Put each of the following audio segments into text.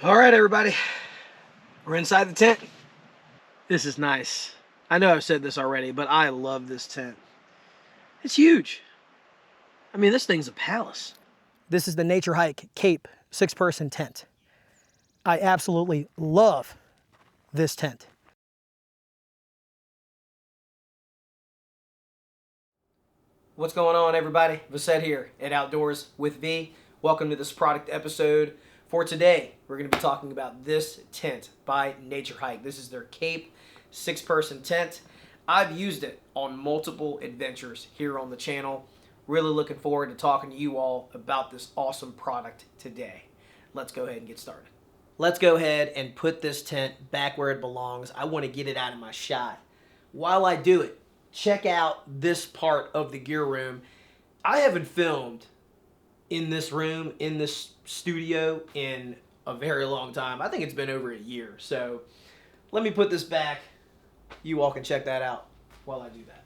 All right, everybody. We're inside the tent. This is nice. I know I've said this already, but I love this tent. It's huge. I mean, this thing's a palace. This is the Naturehike Cape 6-person tent. I absolutely love this tent. What's going on, everybody? Vasset here at Outdoors with V. Welcome to this product episode. For today, we're going to be talking about this tent by Naturehike. This is their Cape 6-person tent. I've used it on multiple adventures here on the channel. Really looking forward to talking to you all about this awesome product today. Let's go ahead and get started. Let's go ahead and put this tent back where it belongs. I want to get it out of my shot. While I do it, check out this part of the gear room. I haven't filmed in this room, in this studio, in a very long time. I think it's been over a year. So let me put this back. You all can check that out while I do that.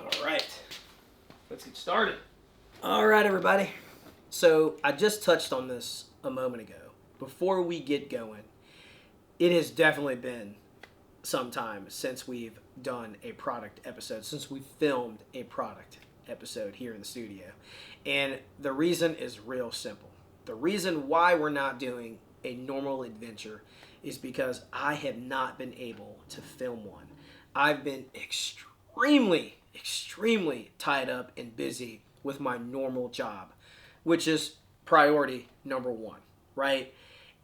All right, let's get started. All right, everybody. So I just touched on this a moment ago. Before we get going, it has definitely been some time since we've done a product episode, since we filmed a product episode here in the studio. And the reason is real simple. The reason why we're not doing a normal adventure is because I have not been able to film one. I've been extremely tied up and busy with my normal job, which is priority number one, right?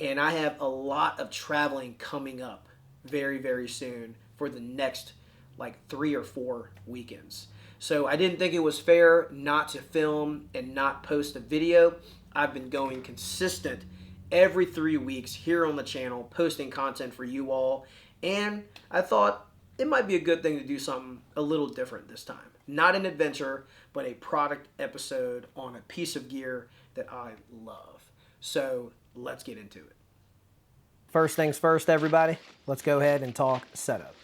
And I have a lot of traveling coming up very soon for the next like 3 or 4 weekends. So I didn't think it was fair not to film and not post a video. I've been going consistent every 3 weeks here on the channel, posting content for you all. And I thought it might be a good thing to do something a little different this time. Not an adventure, but a product episode on a piece of gear that I love. So let's get into it. First things first, everybody, let's go ahead and talk setup.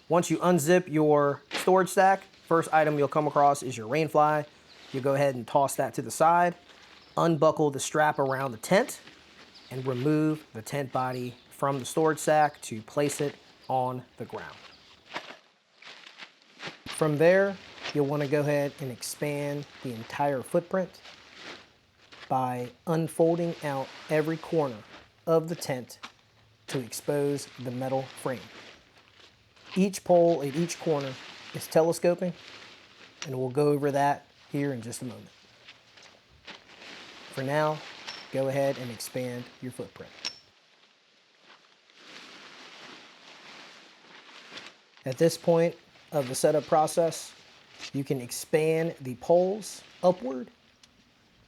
Once you unzip your storage stack, first item you'll come across is your rain fly. You go ahead and toss that to the side, unbuckle the strap around the tent, and remove the tent body from the storage sack to place it on the ground. From there, you'll want to go ahead and expand the entire footprint by unfolding out every corner of the tent to expose the metal frame. Each pole at each corner is telescoping, and we'll go over that here in just a moment. For now, go ahead and expand your footprint. At this point of the setup process, you can expand the poles upward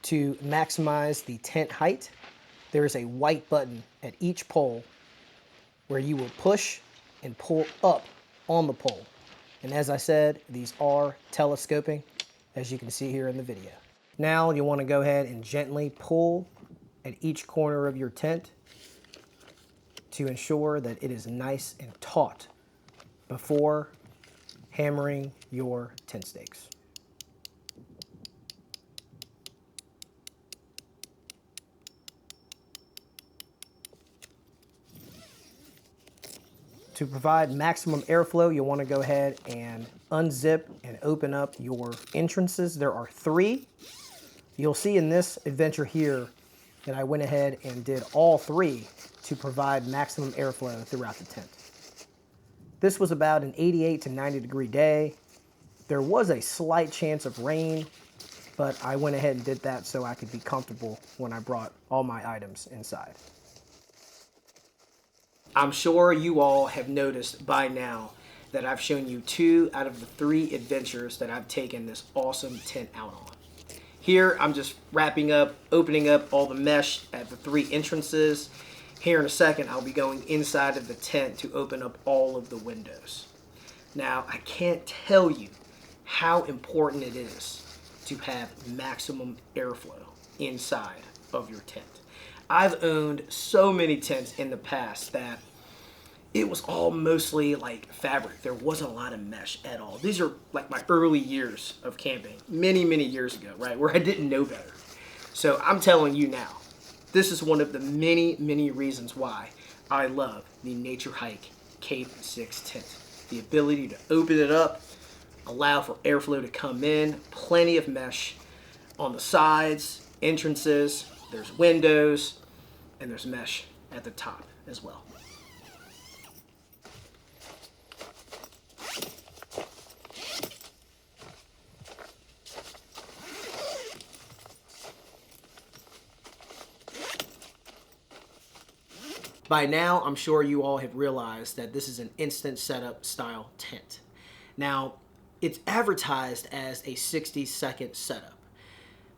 to maximize the tent height. There is a white button at each pole where you will push and pull up on the pole. And as I said, these are telescoping, as you can see here in the video. Now you want to go ahead and gently pull at each corner of your tent to ensure that it is nice and taut before hammering your tent stakes. To provide maximum airflow, you'll want to go ahead and unzip and open up your entrances. There are 3. You'll see in this adventure here that I went ahead and did all 3 to provide maximum airflow throughout the tent. This was about an 88 to 90 degree day. There was a slight chance of rain, but I went ahead and did that so I could be comfortable when I brought all my items inside. I'm sure you all have noticed by now that I've shown you 2 out of the 3 adventures that I've taken this awesome tent out on. Here, I'm just wrapping up, opening up all the mesh at the 3 entrances. Here in a second, I'll be going inside of the tent to open up all of the windows. Now, I can't tell you how important it is to have maximum airflow inside of your tent. I've owned so many tents in the past that it was all mostly like fabric. There wasn't a lot of mesh at all. These are like my early years of camping, many, many years ago, right? Where I didn't know better. So I'm telling you now, this is one of the many, many reasons why I love the Naturehike Cape 6 tent. The ability to open it up, allow for airflow to come in, plenty of mesh on the sides, entrances, there's windows, and there's mesh at the top as well. By now, I'm sure you all have realized that this is an instant setup style tent. Now, it's advertised as a 60-second setup.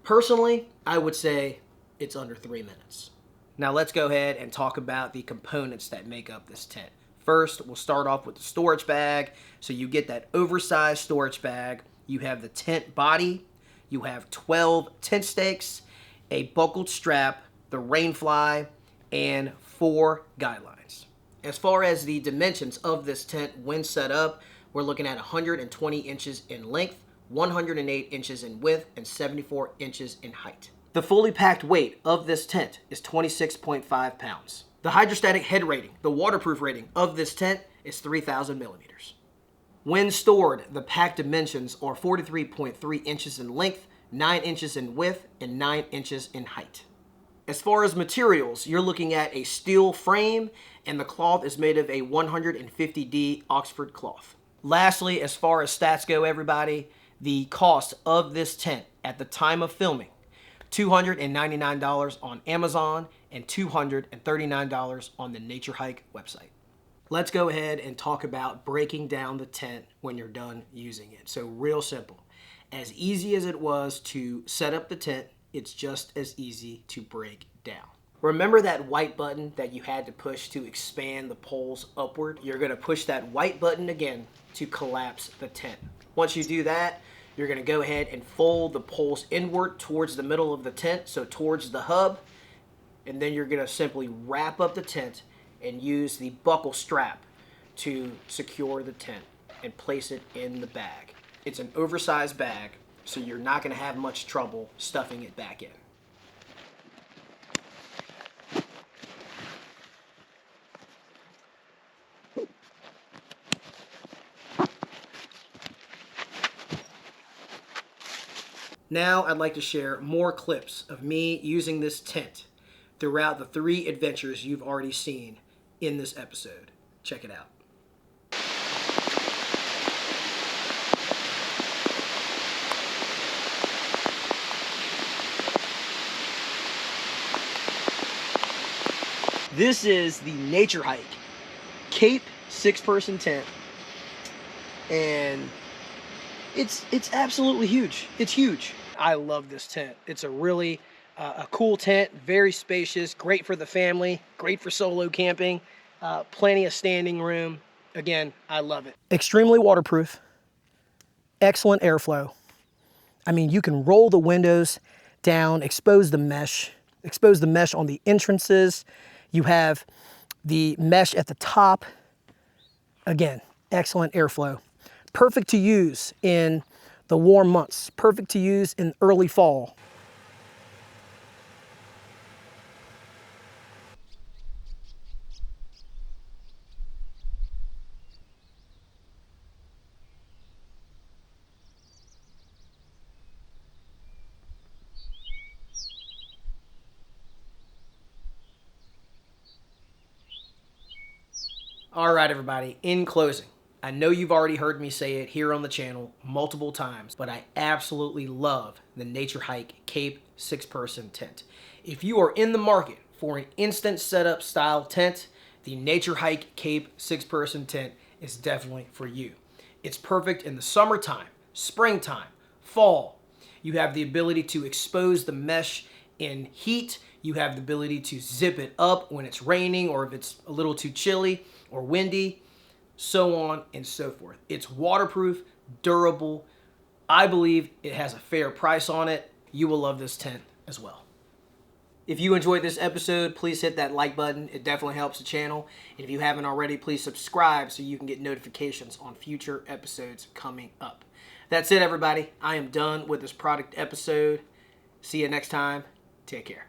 Personally, I would say it's under 3 minutes. Now let's go ahead and talk about the components that make up this tent. First, we'll start off with the storage bag. So you get that oversized storage bag. You have the tent body. You have 12 tent stakes, a buckled strap, the rain fly, and 4 guidelines. As far as the dimensions of this tent when set up, we're looking at 120 inches in length, 108 inches in width, and 74 inches in height. The fully packed weight of this tent is 26.5 pounds. The hydrostatic head rating, the waterproof rating of this tent is 3,000 millimeters. When stored, the packed dimensions are 43.3 inches in length, 9 inches in width, and 9 inches in height. As far as materials, you're looking at a steel frame, and the cloth is made of a 150D Oxford cloth. Lastly, as far as stats go, everybody, the cost of this tent at the time of filming, $299 on Amazon and $239 on the Naturehike website. Let's go ahead and talk about breaking down the tent when you're done using it. So real simple. As easy as it was to set up the tent, it's just as easy to break down. Remember that white button that you had to push to expand the poles upward? You're going to push that white button again to collapse the tent. Once you do that, you're going to go ahead and fold the poles inward towards the middle of the tent, so towards the hub, and then you're going to simply wrap up the tent and use the buckle strap to secure the tent and place it in the bag. It's an oversized bag, so you're not going to have much trouble stuffing it back in. Now I'd like to share more clips of me using this tent throughout the 3 adventures you've already seen in this episode. Check it out. This is the Naturehike Cape 6-person tent, and it's absolutely huge. It's huge. I love this tent. It's a really a cool tent, very spacious, great for the family, great for solo camping, plenty of standing room. Again, I love it. Extremely waterproof, excellent airflow. I mean, you can roll the windows down, expose the mesh on the entrances. You have the mesh at the top. Again, excellent airflow. Perfect to use in the warm months. Perfect to use in early fall. All right, everybody, in closing, I know you've already heard me say it here on the channel multiple times, but I absolutely love the Naturehike Cape 6-person tent. If you are in the market for an instant setup style tent, the Naturehike Cape 6-person tent is definitely for you. It's perfect in the summertime, springtime, fall. You have the ability to expose the mesh in heat. You have the ability to zip it up when it's raining or if it's a little too chilly or windy, so on and so forth. It's waterproof, durable. I believe it has a fair price on it. You will love this tent as well. If you enjoyed this episode, please hit that like button. It definitely helps the channel. And if you haven't already, please subscribe so you can get notifications on future episodes coming up. That's it, everybody. I am done with this product episode. See you next time. Take care.